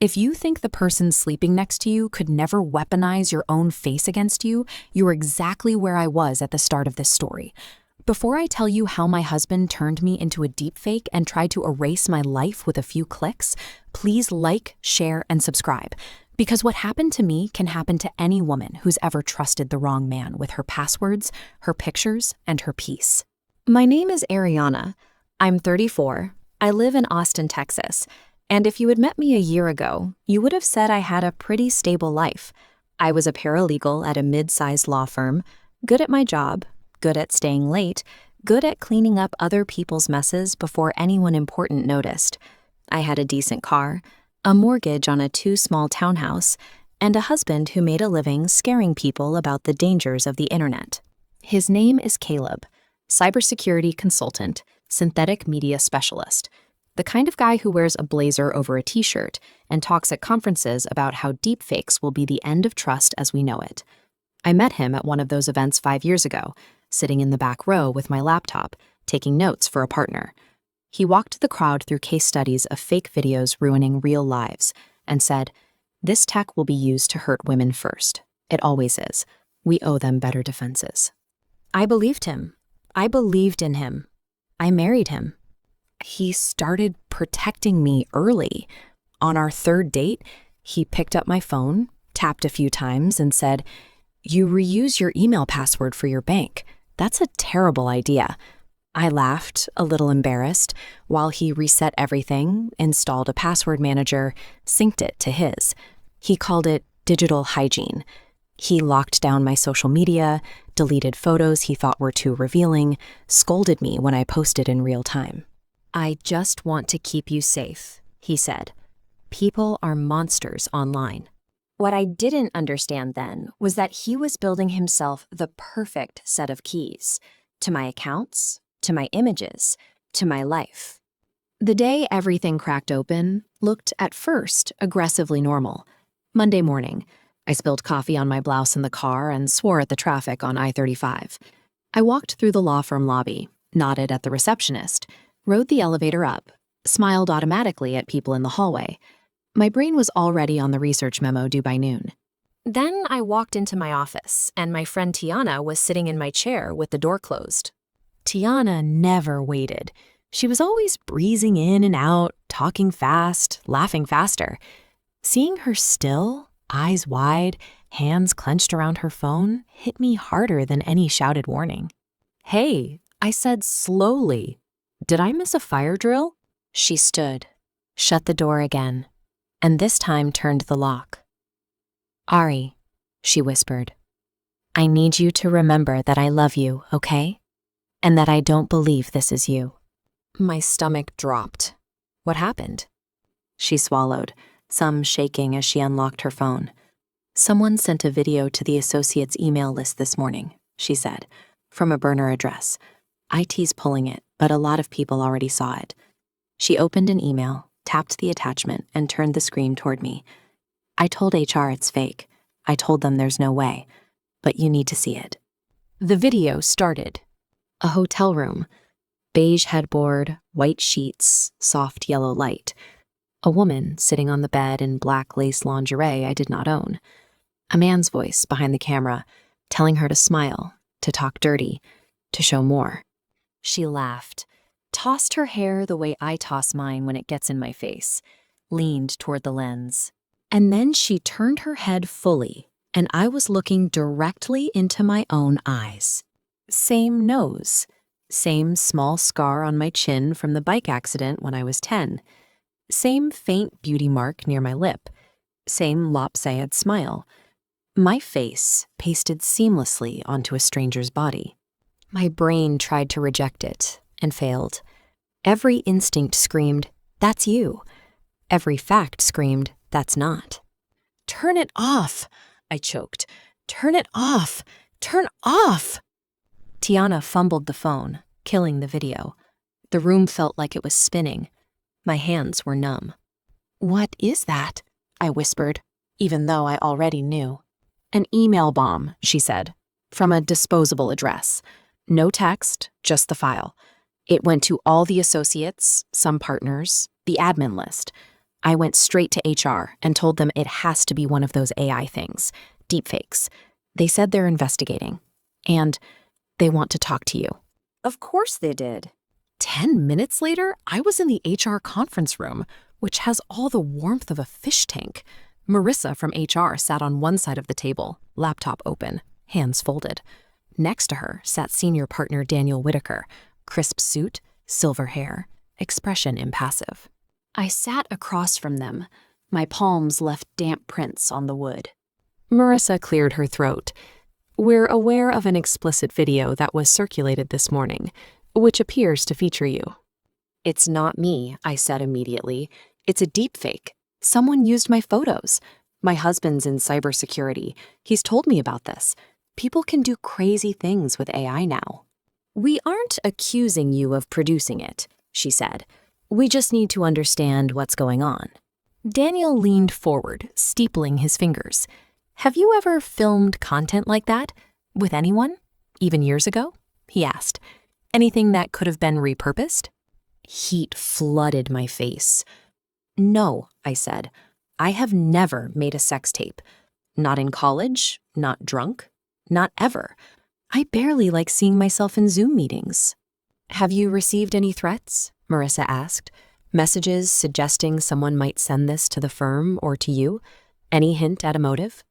If you think the person sleeping next to you could never weaponize your own face against you, you're exactly where I was at the start of this story. Before I tell you how my husband turned me into a deepfake and tried to erase my life with a few clicks, please like, share, and subscribe. Because what happened to me can happen to any woman who's ever trusted the wrong man with her passwords, her pictures, and her peace. My name is Ariana. I'm 34. I live in Austin, Texas. And if you had met me a year ago, you would have said I had a pretty stable life. I was a paralegal at a mid-sized law firm, good at my job, good at staying late, good at cleaning up other people's messes before anyone important noticed. I had a decent car, a mortgage on a 2-small townhouse, and a husband who made a living scaring people about the dangers of the internet. His name is Caleb, cybersecurity consultant, synthetic media specialist, the kind of guy who wears a blazer over a t-shirt and talks at conferences about how deepfakes will be the end of trust as we know it. I met him at one of those events 5 years ago, sitting in the back row with my laptop, taking notes for a partner. He walked the crowd through case studies of fake videos ruining real lives and said, "This tech will be used to hurt women first. It always is. We owe them better defenses." I believed him. I believed in him. I married him. He started protecting me early. On our 3rd date, he picked up my phone, tapped a few times, and said, "You reuse your email password for your bank. That's a terrible idea." I laughed, a little embarrassed, while he reset everything, installed a password manager, synced it to his. He called it digital hygiene. He locked down my social media, deleted photos he thought were too revealing, scolded me when I posted in real time. "I just want to keep you safe," he said. "People are monsters online." What I didn't understand then was that he was building himself the perfect set of keys to my accounts, to my images, to my life. The day everything cracked open looked at first aggressively normal. Monday morning, I spilled coffee on my blouse in the car and swore at the traffic on I-35. I walked through the law firm lobby, nodded at the receptionist, rode the elevator up, smiled automatically at people in the hallway. My brain was already on the research memo due by noon. Then I walked into my office, and my friend Tiana was sitting in my chair with the door closed. Tiana never waited. She was always breezing in and out, talking fast, laughing faster. Seeing her still, eyes wide, hands clenched around her phone, hit me harder than any shouted warning. "Hey," I said slowly. "Did I miss a fire drill?" She stood, shut the door again, and this time turned the lock. "Ari," she whispered, "I need you to remember that I love you, okay? And that I don't believe this is you." My stomach dropped. What happened? She swallowed, some shaking as she unlocked her phone. "Someone sent a video to the associate's email list this morning," she said, "from a burner address. IT's pulling it, but a lot of people already saw it." She opened an email, tapped the attachment, and turned the screen toward me. "I told HR it's fake. I told them there's no way, but you need to see it." The video started. A hotel room. Beige headboard, white sheets, soft yellow light. A woman sitting on the bed in black lace lingerie I did not own. A man's voice behind the camera, telling her to smile, to talk dirty, to show more. She laughed, tossed her hair the way I toss mine when it gets in my face, leaned toward the lens. And then she turned her head fully, and I was looking directly into my own eyes. Same nose, same small scar on my chin from the bike accident when I was 10, same faint beauty mark near my lip, same lopsided smile. My face pasted seamlessly onto a stranger's body. My brain tried to reject it and failed. Every instinct screamed, "That's you." Every fact screamed, "That's not." "Turn it off," I choked. "Turn it off! Turn off!" Tiana fumbled the phone, killing the video. The room felt like it was spinning. My hands were numb. "What is that?" I whispered, even though I already knew. "An email bomb," she said, "from a disposable address. No text, just the file. It went to all the associates, some partners, the admin list. I went straight to HR and told them it has to be one of those AI things, deepfakes. They said they're investigating, and they want to talk to you. Of course they did. 10 minutes later, I was in the HR conference room, which has all the warmth of a fish tank. Marissa from HR sat on one side of the table, laptop open, hands folded. Next to her sat senior partner Daniel Whitaker, crisp suit, silver hair, expression impassive. I sat across from them. My palms left damp prints on the wood. Marissa cleared her throat. We're aware of an explicit video that was circulated this morning, which appears to feature you. It's not me, I said immediately. It's a deepfake. Someone used my photos. My husband's in cybersecurity. He's told me about this. People can do crazy things with AI now. We aren't accusing you of producing it, she said. We just need to understand what's going on. Daniel leaned forward, steepling his fingers. Have you ever filmed content like that? With anyone? Even years ago? He asked. Anything that could have been repurposed? Heat flooded my face. No, I said. I have never made a sex tape. Not in college, not drunk, not ever. I barely like seeing myself in Zoom meetings. Have you received any threats? Marissa asked. Messages suggesting someone might send this to the firm or to you? Any hint at a motive?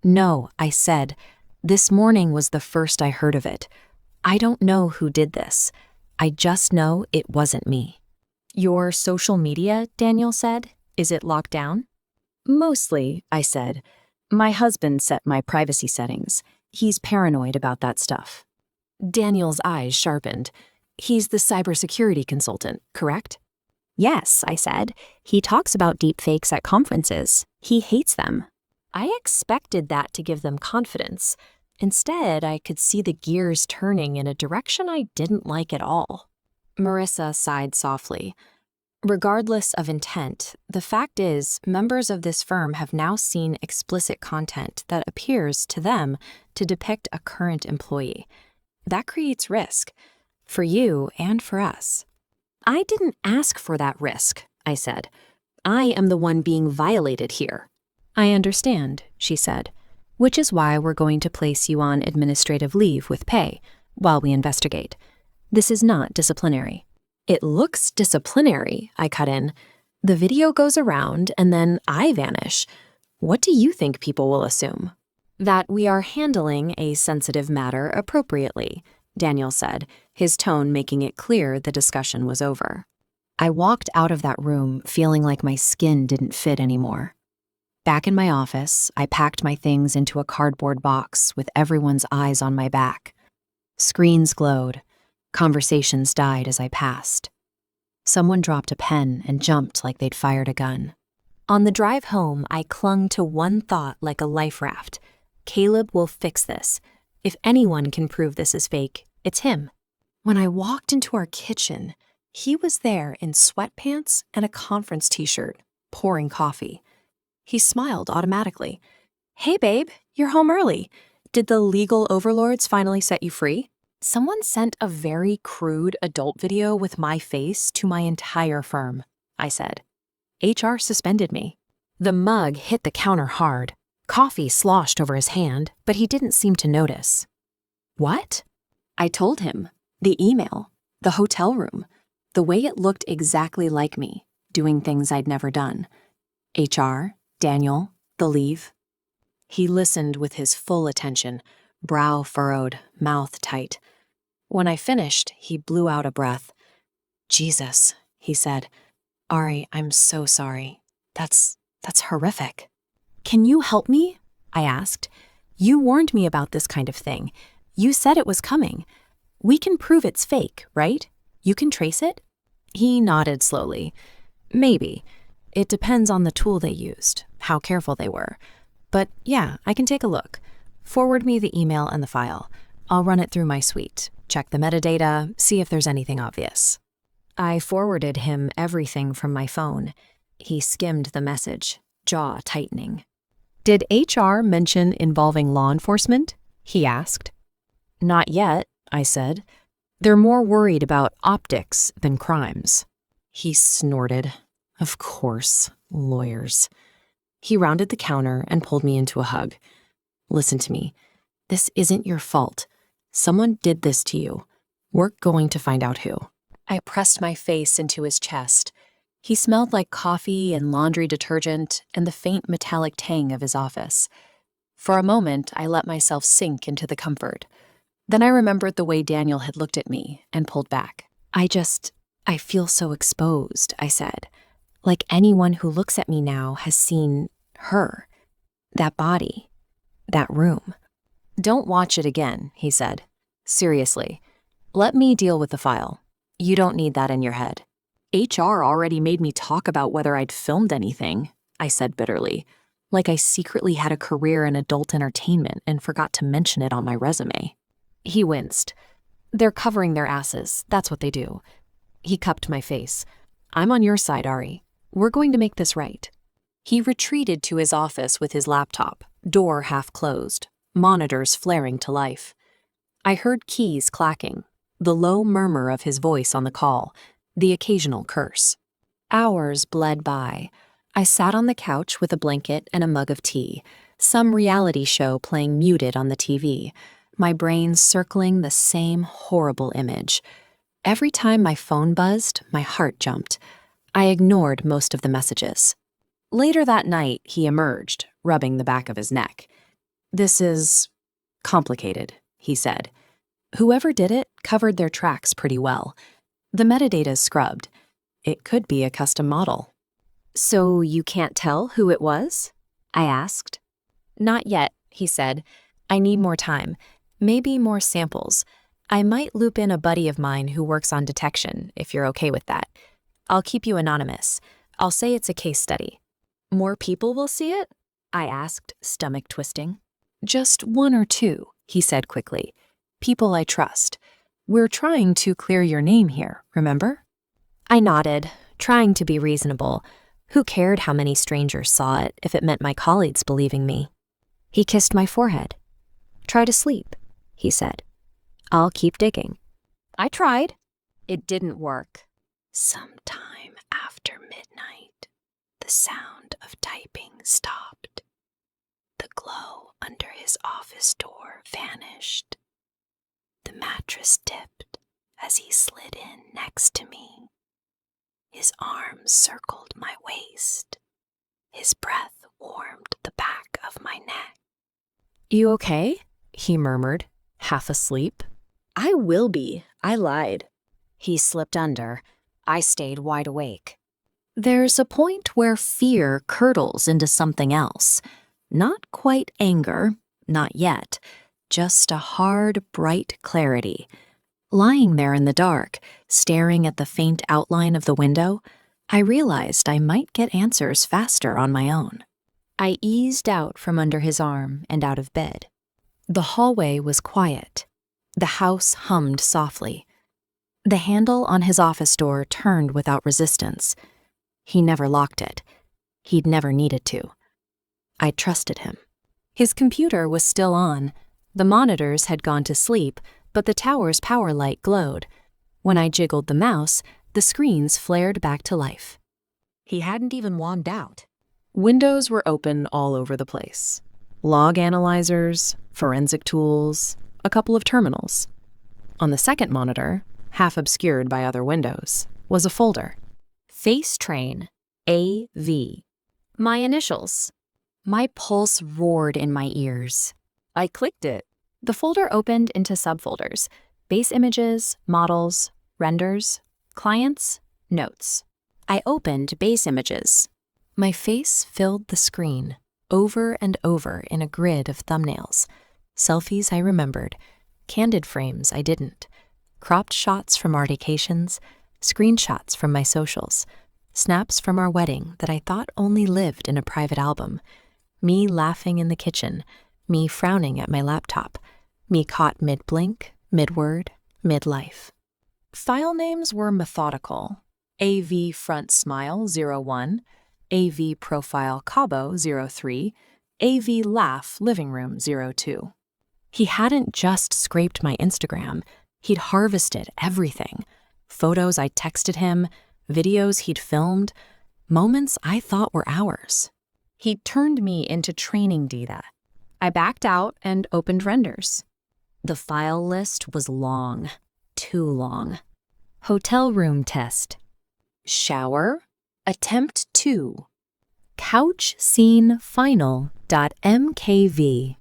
No, I said. This morning was the first I heard of it. I don't know who did this. I just know it wasn't me. Your social media, Daniel said, is it locked down? Mostly, I said. My husband set my privacy settings. He's paranoid about that stuff. Daniel's eyes sharpened. He's the cybersecurity consultant, correct? Yes, I said. He talks about deepfakes at conferences. He hates them. I expected that to give them confidence. Instead, I could see the gears turning in a direction I didn't like at all. Marissa sighed softly. Regardless of intent, the fact is, members of this firm have now seen explicit content that appears to them to depict a current employee. That creates risk, for you and for us. I didn't ask for that risk, I said. I am the one being violated here. I understand, she said, which is why we're going to place you on administrative leave with pay while we investigate. This is not disciplinary. It looks disciplinary, I cut in. The video goes around and then I vanish. What do you think people will assume? That we are handling a sensitive matter appropriately, Daniel said, his tone making it clear the discussion was over. I walked out of that room feeling like my skin didn't fit anymore. Back in my office, I packed my things into a cardboard box with everyone's eyes on my back. Screens glowed. Conversations died as I passed. Someone dropped a pen and jumped like they'd fired a gun. On the drive home, I clung to one thought like a life raft. Caleb will fix this. If anyone can prove this is fake, it's him. When I walked into our kitchen, he was there in sweatpants and a conference t-shirt, pouring coffee. He smiled automatically. Hey babe, you're home early. Did the legal overlords finally set you free? Someone sent a very crude adult video with my face to my entire firm, I said. HR suspended me. The mug hit the counter hard. Coffee sloshed over his hand, but he didn't seem to notice. What? I told him. The email. The hotel room. The way it looked exactly like me, doing things I'd never done. HR, Daniel, the leave. He listened with his full attention, brow furrowed, mouth tight. When I finished, he blew out a breath. Jesus, he said. Ari, I'm so sorry. That's horrific. Can you help me? I asked. You warned me about this kind of thing. You said it was coming. We can prove it's fake, right? You can trace it? He nodded slowly. Maybe. It depends on the tool they used, how careful they were. But yeah, I can take a look. Forward me the email and the file. I'll run it through my suite, check the metadata, see if there's anything obvious. I forwarded him everything from my phone. He skimmed the message, jaw tightening. Did HR mention involving law enforcement? He asked. Not yet, I said. They're more worried about optics than crimes. He snorted. Of course, lawyers. He rounded the counter and pulled me into a hug. Listen to me. This isn't your fault. Someone did this to you. We're going to find out who. I pressed my face into his chest. He smelled like coffee and laundry detergent and the faint metallic tang of his office. For a moment, I let myself sink into the comfort. Then I remembered the way Daniel had looked at me and pulled back. I feel so exposed, I said. Like anyone who looks at me now has seen her. That body. That room. Don't watch it again, he said. Seriously. Let me deal with the file. You don't need that in your head. HR already made me talk about whether I'd filmed anything, I said bitterly, like I secretly had a career in adult entertainment and forgot to mention it on my resume. He winced. They're covering their asses. That's what they do. He cupped my face. I'm on your side, Ari. We're going to make this right. He retreated to his office with his laptop, door half closed, monitors flaring to life. I heard keys clacking, the low murmur of his voice on the call, the occasional curse. Hours bled by. I sat on the couch with a blanket and a mug of tea, some reality show playing muted on the TV, my brain circling the same horrible image. Every time my phone buzzed, my heart jumped. I ignored most of the messages. Later that night, he emerged, rubbing the back of his neck. This is complicated, he said. Whoever did it covered their tracks pretty well. The metadata's scrubbed. It could be a custom model. So you can't tell who it was? I asked. Not yet, he said. I need more time. Maybe more samples. I might loop in a buddy of mine who works on detection, if you're okay with that. I'll keep you anonymous. I'll say it's a case study. More people will see it? I asked, stomach twisting. Just one or two, he said quickly. People I trust. We're trying to clear your name here, remember? I nodded, trying to be reasonable. Who cared how many strangers saw it if it meant my colleagues believing me? He kissed my forehead. Try to sleep, he said. I'll keep digging. I tried. It didn't work. Sometime after midnight, the sound of typing stopped. The glow under his office door vanished. The mattress dipped as he slid in next to me. His arms circled my waist. His breath warmed the back of my neck. You okay? He murmured, half asleep. I will be. I lied. He slipped under. I stayed wide awake. There's a point where fear curdles into something else. Not quite anger, not yet. Just a hard, bright clarity. Lying there in the dark, staring at the faint outline of the window, I realized I might get answers faster on my own. I eased out from under his arm and out of bed. The hallway was quiet. The house hummed softly. The handle on his office door turned without resistance. He never locked it. He'd never needed to. I trusted him. His computer was still on. The monitors had gone to sleep, but the tower's power light glowed. When I jiggled the mouse, the screens flared back to life. He hadn't even logged out. Windows were open all over the place. Log analyzers, forensic tools, a couple of terminals. On the second monitor, half obscured by other windows, was a folder. Face Train, AV. My initials. My pulse roared in my ears. I clicked it. The folder opened into subfolders: base images, models, renders, clients, notes. I opened base images. My face filled the screen, over and over in a grid of thumbnails. Selfies I remembered, candid frames I didn't, cropped shots from our vacations, screenshots from my socials, snaps from our wedding that I thought only lived in a private album, me laughing in the kitchen, me frowning at my laptop, me caught mid-blink, mid-word, mid-life. File names were methodical. AV Front Smile 01, AV Profile Cabo 03, AV Laugh Living Room 02. He hadn't just scraped my Instagram. He'd harvested everything. Photos I texted him, videos he'd filmed. moments I thought were hours. He turned me into training data. I backed out and opened renders. The file list was long, too long. Hotel room test. Shower, attempt 2. Couch scene final.mkv.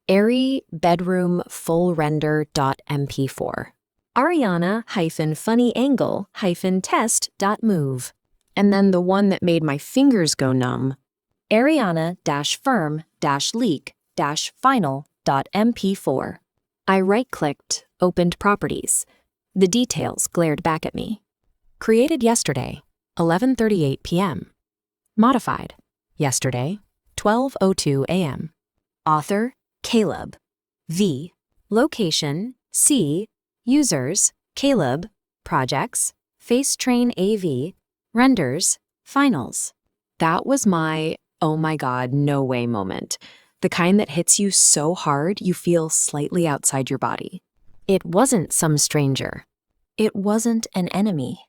Airy bedroom full render.mp4. Ariana-funny angle-test.move. And then the one that made my fingers go numb. Ariana-firm-leak-final.mp4. I right-clicked, opened properties. The details glared back at me. Created yesterday, 11:38 p.m. Modified, yesterday, 12:02 a.m. Author, Caleb. V. Location, C. Users, Caleb. Projects, FaceTrain AV. Renders, finals. That was my, oh my god, no way moment. The kind that hits you so hard you feel slightly outside your body. It wasn't some stranger. It wasn't an enemy.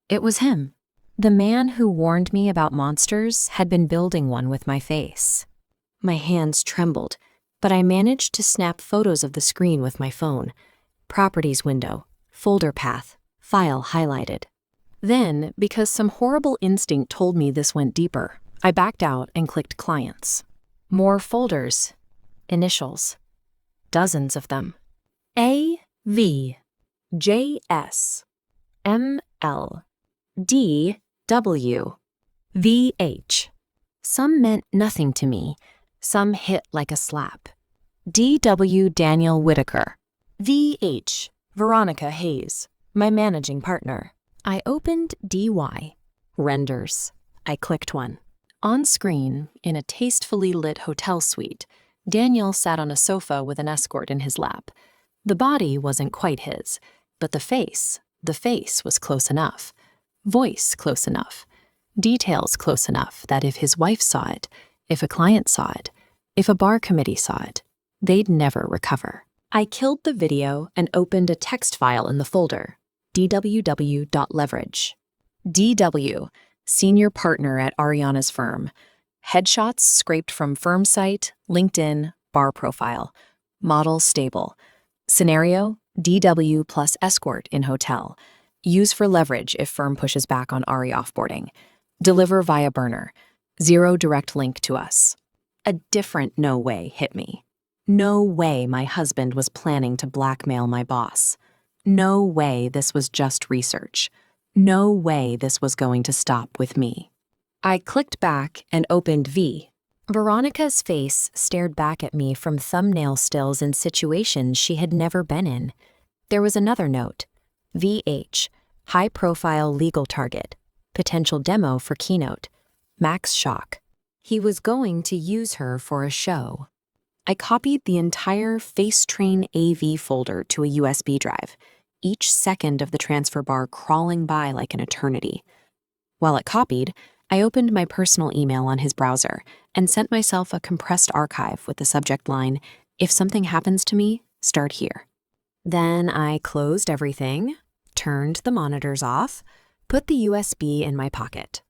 It was him. The man who warned me about monsters had been building one with my face. My hands trembled, but I managed to snap photos of the screen with my phone. Properties window, folder path, file highlighted. Then, because some horrible instinct told me this went deeper, I backed out and clicked clients. More folders. Initials. Dozens of them. A, V, J, S, M, L, D, W, V, H. Some meant nothing to me. Some hit like a slap. D, W, Daniel Whitaker. V, H, Veronica Hayes, my managing partner. I opened DY. Renders. I clicked one. On screen, in a tastefully lit hotel suite, Daniel sat on a sofa with an escort in his lap. The body wasn't quite his, but the face was close enough. Voice close enough. Details close enough that if his wife saw it, if a client saw it, if a bar committee saw it, they'd never recover. I killed the video and opened a text file in the folder, dww.leverage. DW, senior partner at Ariana's firm. Headshots scraped from firm site, LinkedIn, bar profile. Model stable. Scenario, DW plus escort in hotel. Use for leverage if firm pushes back on Ari offboarding. Deliver via burner. 0 direct link to us. A different no way hit me. No way my husband was planning to blackmail my boss. No way this was just research. No way this was going to stop with me. I clicked back and opened V. Veronica's face stared back at me from thumbnail stills in situations she had never been in. There was another note. VH, high-profile legal target. Potential demo for Keynote. Max shock. He was going to use her for a show. I copied the entire FaceTrain AV folder to a USB drive, each second of the transfer bar crawling by like an eternity. While it copied, I opened my personal email on his browser and sent myself a compressed archive with the subject line, "If something happens to me, start here." Then I closed everything, turned the monitors off, put the USB in my pocket,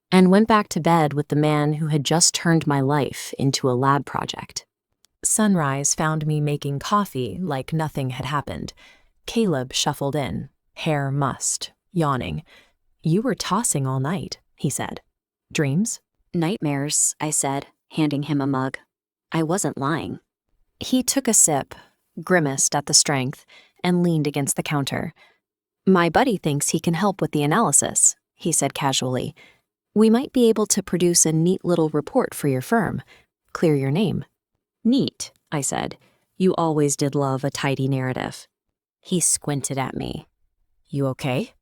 and went back to bed with the man who had just turned my life into a lab project. Sunrise found me making coffee like nothing had happened. Caleb shuffled in, hair mussed, yawning. "You were tossing all night," he said. "Dreams?" Nightmares, I said, handing him a mug. I wasn't lying. He took a sip, grimaced at the strength, and leaned against the counter. "My buddy thinks he can help with the analysis," he said casually. "We might be able to produce a neat little report for your firm. Clear your name." "Neat," I said. "You always did love a tidy narrative." He squinted at me. "You okay?"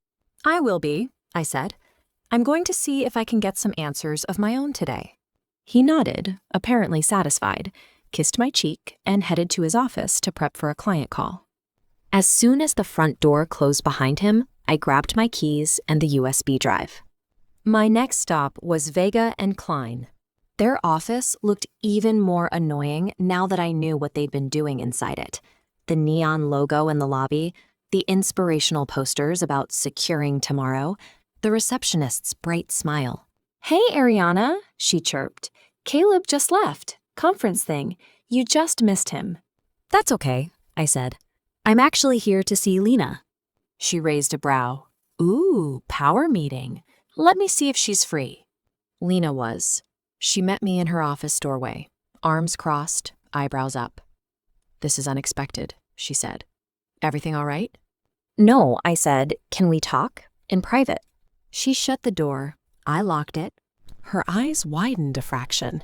"I will be," I said. "I'm going to see if I can get some answers of my own today." He nodded, apparently satisfied, kissed my cheek, and headed to his office to prep for a client call. As soon as the front door closed behind him, I grabbed my keys and the USB drive. My next stop was Vega and Klein. Their office looked even more annoying now that I knew what they'd been doing inside it. The neon logo in the lobby, the inspirational posters about securing tomorrow, the receptionist's bright smile. Hey, Ariana, she chirped. Caleb just left. Conference thing. You just missed him. That's okay, I said. I'm actually here to see Lena. She raised a brow. Ooh, power meeting. Let me see if she's free. Lena was. She met me in her office doorway, arms crossed, eyebrows up. This is unexpected, she said. Everything all right? No, I said. Can we talk? In private. She shut the door. I locked it. Her eyes widened a fraction.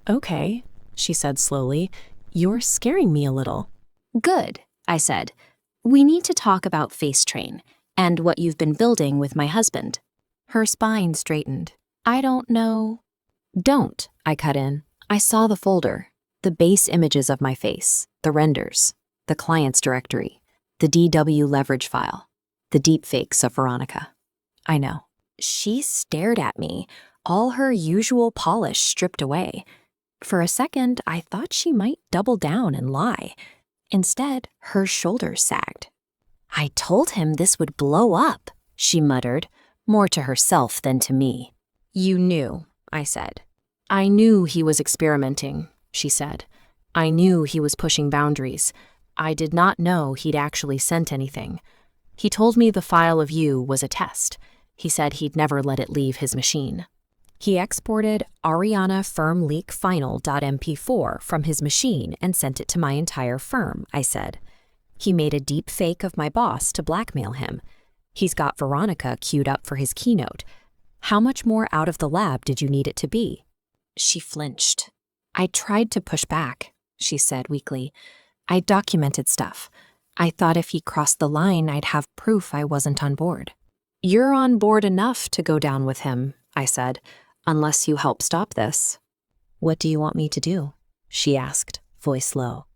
Okay, she said slowly. You're scaring me a little. Good, I said. We need to talk about Restraint and what you've been building with my husband. Her spine straightened. I don't know. Don't, I cut in. I saw the folder, the base images of my face, the renders, the client's directory, the DW leverage file, the deepfakes of Veronica. I know. She stared at me, all her usual polish stripped away. For a second, I thought she might double down and lie. Instead, her shoulders sagged. I told him this would blow up, she muttered, more to herself than to me. You knew, I said. I knew he was experimenting, she said. I knew he was pushing boundaries. I did not know he'd actually sent anything. He told me the file of you was a test. He said he'd never let it leave his machine. He exported Ariana Firm Leak Final.mp4 from his machine and sent it to my entire firm, I said. He made a deep fake of my boss to blackmail him. He's got Veronica queued up for his keynote. How much more out of the lab did you need it to be? She flinched. I tried to push back, she said weakly. I documented stuff. I thought if he crossed the line, I'd have proof I wasn't on board. You're on board enough to go down with him, I said, unless you help stop this. What do you want me to do? She asked, voice low.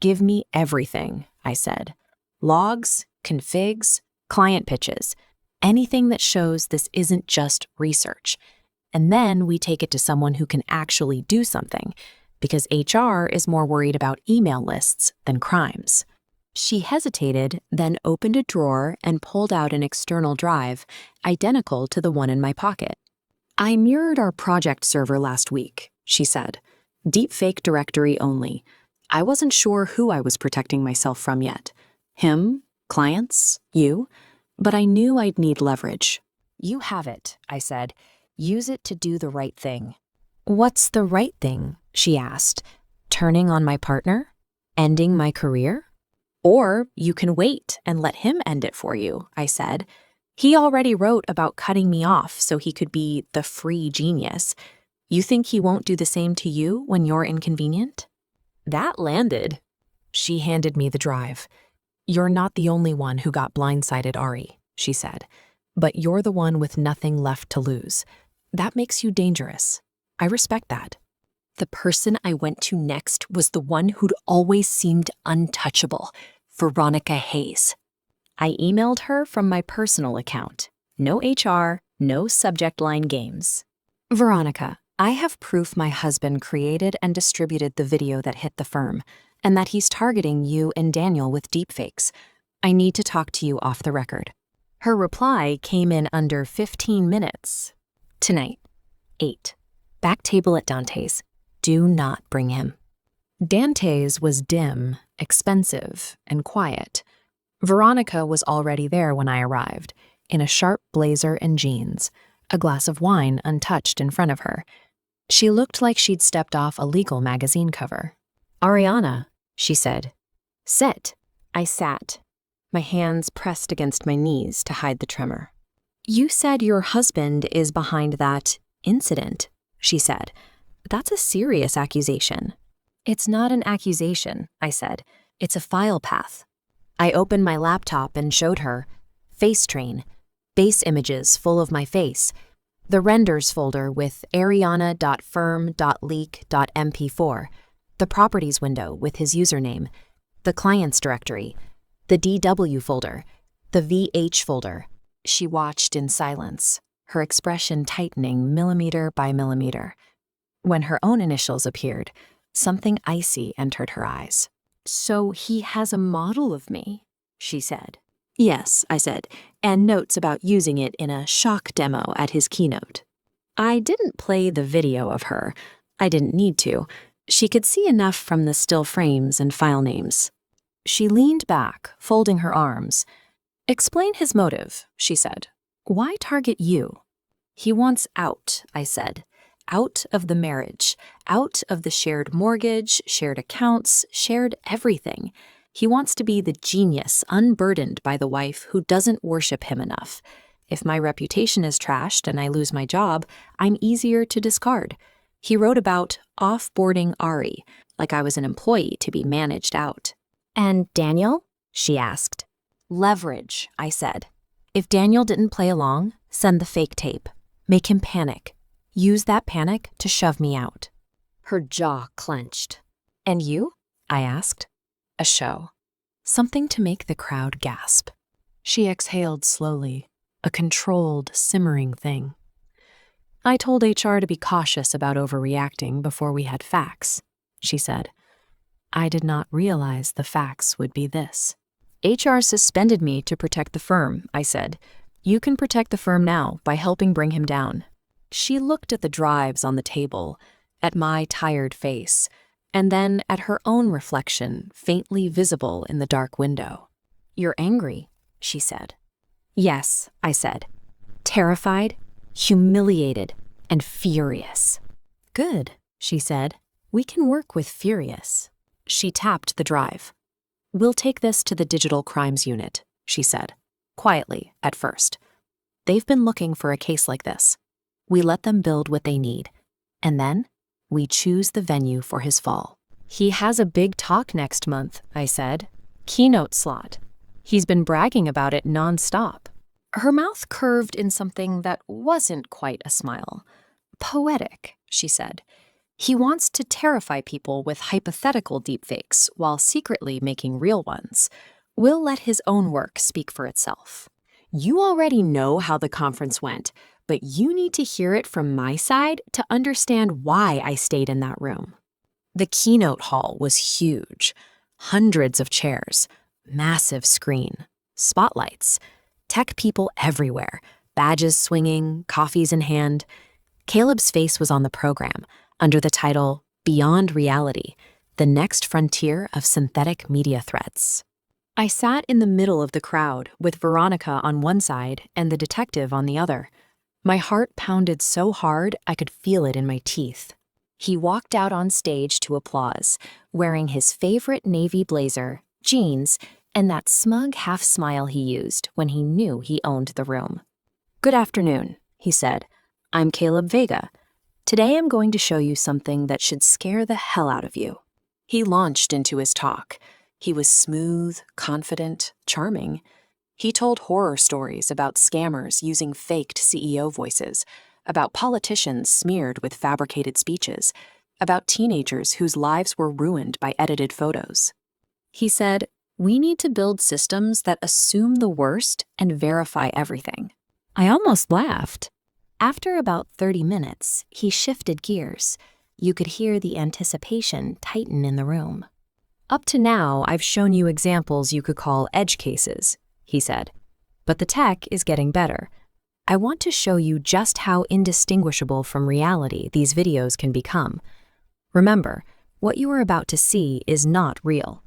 Give me everything, I said. Logs, configs, client pitches, anything that shows this isn't just research. And then we take it to someone who can actually do something, because HR is more worried about email lists than crimes. She hesitated, then opened a drawer and pulled out an external drive, identical to the one in my pocket. I mirrored our project server last week, she said. Deepfake directory only. I wasn't sure who I was protecting myself from yet. Him, clients, you. But I knew I'd need leverage. You have it, I said. Use it to do the right thing. What's the right thing? She asked. Turning on my partner? Ending my career? Or you can wait and let him end it for you, I said. He already wrote about cutting me off so he could be the free genius. You think he won't do the same to you when you're inconvenient? That landed. She handed me the drive. You're not the only one who got blindsided, Ari, she said. But you're the one with nothing left to lose. That makes you dangerous. I respect that. The person I went to next was the one who'd always seemed untouchable, Veronica Hayes. I emailed her from my personal account. No HR, no subject line games. Veronica, I have proof my husband created and distributed the video that hit the firm, and that he's targeting you and Daniel with deepfakes. I need to talk to you off the record. Her reply came in under 15 minutes. Tonight, 8. Back table at Dante's. Do not bring him. Dante's was dim, expensive, and quiet. Veronica was already there when I arrived, in a sharp blazer and jeans, a glass of wine untouched in front of her. She looked like she'd stepped off a legal magazine cover. Ariana, she said. Sit. I sat, my hands pressed against my knees to hide the tremor. You said your husband is behind that incident, she said. That's a serious accusation. It's not an accusation, I said. It's a file path. I opened my laptop and showed her. Facetrain, base images full of my face. The renders folder with ariana.firm.leak.mp4. The properties window with his username. The clients directory. The DW folder. The VH folder. She watched in silence, her expression tightening millimeter by millimeter. When her own initials appeared, something icy entered her eyes. So he has a model of me, she said. Yes, I said, and notes about using it in a shock demo at his keynote. I didn't play the video of her. I didn't need to. She could see enough from the still frames and file names. She leaned back, folding her arms. "Explain his motive," she said. "Why target you?" "He wants out," I said. "Out of the marriage, out of the shared mortgage, shared accounts, shared everything. He wants to be the genius unburdened by the wife who doesn't worship him enough. If my reputation is trashed and I lose my job, I'm easier to discard." He wrote about offboarding Ari, like I was an employee to be managed out. And Daniel? She asked. "Leverage," I said. "If Daniel didn't play along, send the fake tape. Make him panic. Use that panic to shove me out." Her jaw clenched. "And you?" I asked. "A show. Something to make the crowd gasp." She exhaled slowly, a controlled, simmering thing. "I told HR to be cautious about overreacting before we had facts," she said. "I did not realize the facts would be this." "HR suspended me to protect the firm," I said. "You can protect the firm now by helping bring him down." She looked at the drives on the table, at my tired face, and then at her own reflection faintly visible in the dark window. "You're angry," she said. "Yes," I said. "Terrified, humiliated, and furious." "Good," she said. "We can work with furious." She tapped the drive. "We'll take this to the digital crimes unit," she said, quietly at first. "They've been looking for a case like this. We let them build what they need, and then we choose the venue for his fall." "He has a big talk next month," I said. "Keynote slot. He's been bragging about it nonstop." Her mouth curved in something that wasn't quite a smile. "Poetic," she said. "He wants to terrify people with hypothetical deepfakes while secretly making real ones. We'll let his own work speak for itself." "You already know how the conference went, but you need to hear it from my side to understand why I stayed in that room." The keynote hall was huge. Hundreds of chairs, massive screen, spotlights, tech people everywhere, badges swinging, coffees in hand. Caleb's face was on the program, under the title Beyond Reality, the Next Frontier of Synthetic Media Threats. I sat in the middle of the crowd with Veronica on one side and the detective on the other. My heart pounded so hard I could feel it in my teeth. He walked out on stage to applause, wearing his favorite navy blazer, jeans, and that smug half-smile he used when he knew he owned the room. "Good afternoon," he said. "I'm Caleb Vega. Today I'm going to show you something that should scare the hell out of you." He launched into his talk. He was smooth, confident, charming. He told horror stories about scammers using faked CEO voices, about politicians smeared with fabricated speeches, about teenagers whose lives were ruined by edited photos. He said, "We need to build systems that assume the worst and verify everything." I almost laughed. After about 30 minutes, he shifted gears. You could hear the anticipation tighten in the room. "Up to now, I've shown you examples you could call edge cases," he said. "But the tech is getting better. I want to show you just how indistinguishable from reality these videos can become. Remember, what you are about to see is not real.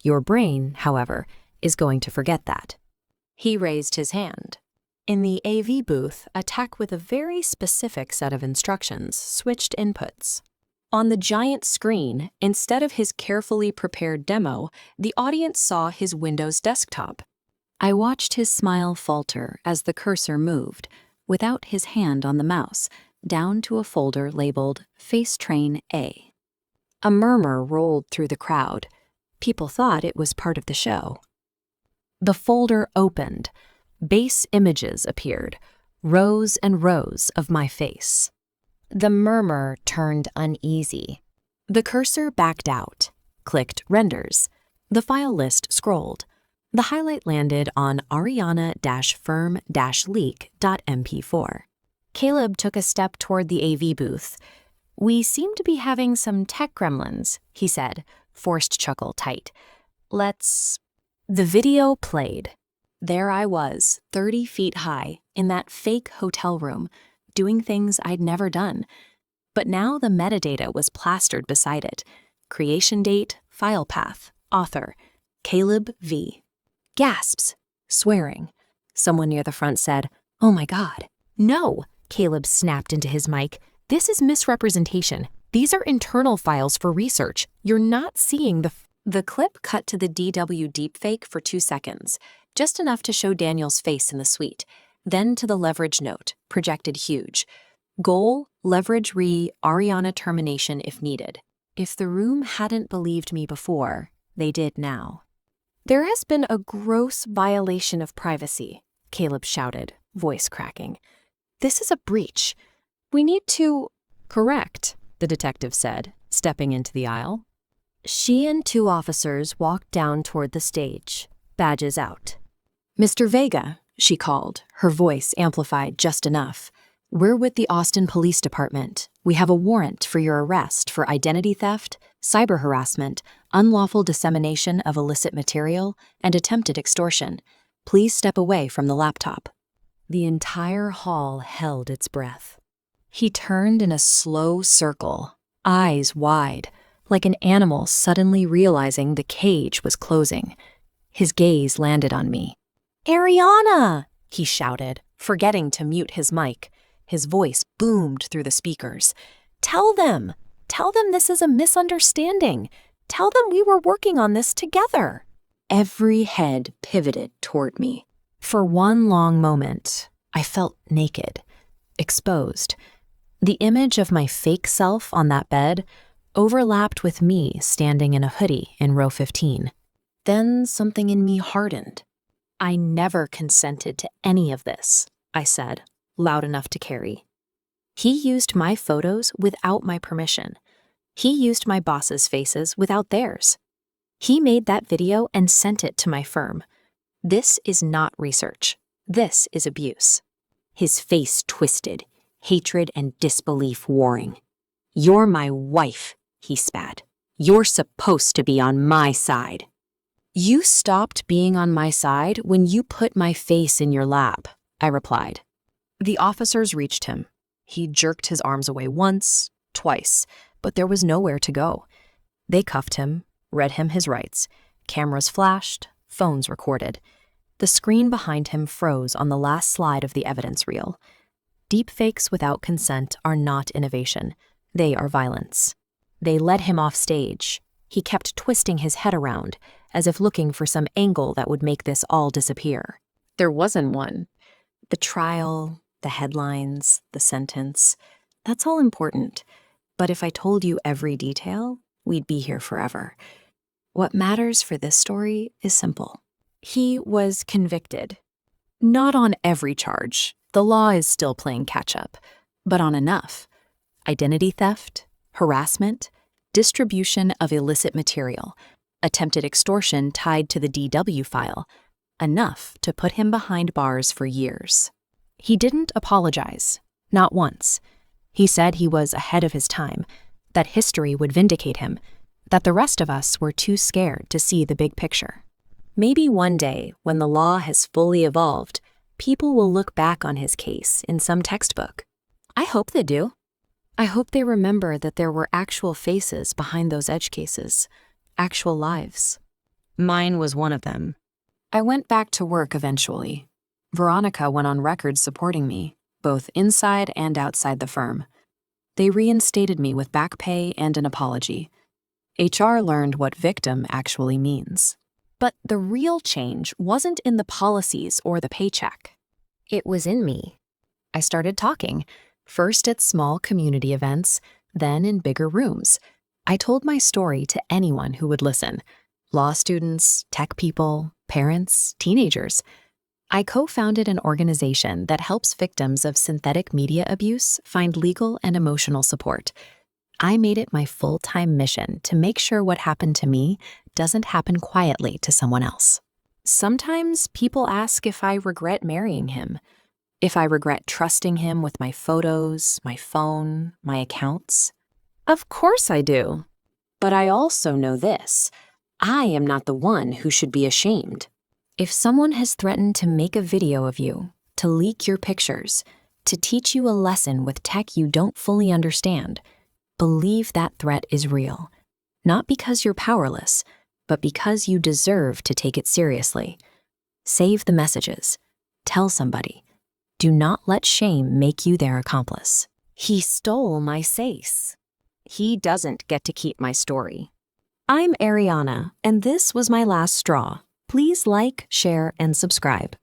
Your brain, however, is going to forget that." He raised his hand. In the AV booth, a tech with a very specific set of instructions switched inputs. On the giant screen, instead of his carefully prepared demo, the audience saw his Windows desktop. I watched his smile falter as the cursor moved, without his hand on the mouse, down to a folder labeled Facetrain A. A murmur rolled through the crowd. People thought it was part of the show. The folder opened. Base images appeared, rows and rows of my face. The murmur turned uneasy. The cursor backed out, clicked renders. The file list scrolled. The highlight landed on ariana-firm-leak.mp4. Caleb took a step toward the AV booth. "We seem to be having some tech gremlins," he said, forced chuckle tight. "Let's..." The video played. There I was, 30 feet high, in that fake hotel room, doing things I'd never done. But now the metadata was plastered beside it. Creation date, file path, author, Caleb V. Gasps, swearing. Someone near the front said, "Oh my God." "No," Caleb snapped into his mic. "This is misrepresentation. These are internal files for research. You're not seeing The clip cut to the DW deepfake for 2 seconds, just enough to show Daniel's face in the suite, then to the leverage note, projected huge. Goal, leverage Ariana termination if needed. If the room hadn't believed me before, they did now. "There has been a gross violation of privacy," Caleb shouted, voice cracking. "This is a breach. We need to—" "Correct," the detective said, stepping into the aisle. She and 2 officers walked down toward the stage, badges out. "Mr. Vega," she called, her voice amplified just enough. "We're with the Austin Police Department. We have a warrant for your arrest for identity theft, cyber harassment, unlawful dissemination of illicit material, and attempted extortion. Please step away from the laptop." The entire hall held its breath. He turned in a slow circle, eyes wide, like an animal suddenly realizing the cage was closing. His gaze landed on me. "Ariana!" he shouted, forgetting to mute his mic. His voice boomed through the speakers. Tell them this is a misunderstanding. Tell them we were working on this together." Every head pivoted toward me. For one long moment, I felt naked, exposed. The image of my fake self on that bed overlapped with me standing in a hoodie in row 15. Then something in me hardened. "I never consented to any of this," I said, loud enough to carry. "He used my photos without my permission. He used my boss's faces without theirs. He made that video and sent it to my firm. This is not research. This is abuse." His face twisted, hatred and disbelief warring. "You're my wife," he spat. "You're supposed to be on my side." "You stopped being on my side when you put my face in your lap," I replied. The officers reached him. He jerked his arms away once, twice, but there was nowhere to go. They cuffed him, read him his rights. Cameras flashed, phones recorded. The screen behind him froze on the last slide of the evidence reel. Deepfakes without consent are not innovation. They are violence. They led him off stage. He kept twisting his head around, as if looking for some angle that would make this all disappear. There wasn't one. The trial, the headlines, the sentence, that's all important. But if I told you every detail, we'd be here forever. What matters for this story is simple. He was convicted. Not on every charge. The law is still playing catch-up, but on enough. Identity theft, harassment, distribution of illicit material, attempted extortion tied to the DW file, enough to put him behind bars for years. He didn't apologize, not once. He said he was ahead of his time, that history would vindicate him, that the rest of us were too scared to see the big picture. Maybe one day, when the law has fully evolved, people will look back on his case in some textbook. I hope they do. I hope they remember that there were actual faces behind those edge cases, actual lives. Mine was one of them. I went back to work eventually. Veronica went on record supporting me, both inside and outside the firm. They reinstated me with back pay and an apology. HR learned what victim actually means. But the real change wasn't in the policies or the paycheck. It was in me. I started talking, first at small community events, then in bigger rooms. I told my story to anyone who would listen. Law students, tech people, parents, teenagers. I co-founded an organization that helps victims of synthetic media abuse find legal and emotional support. I made it my full-time mission to make sure what happened to me doesn't happen quietly to someone else. Sometimes people ask if I regret marrying him, if I regret trusting him with my photos, my phone, my accounts. Of course I do. But I also know this. I am not the one who should be ashamed. If someone has threatened to make a video of you, to leak your pictures, to teach you a lesson with tech you don't fully understand. Believe that threat is real, not because you're powerless, but because you deserve to take it seriously. Save the messages. Tell somebody. Do not let shame make you their accomplice. He stole my face. He doesn't get to keep my story. I'm Ariana, and this was my last straw. Please like, share, and subscribe.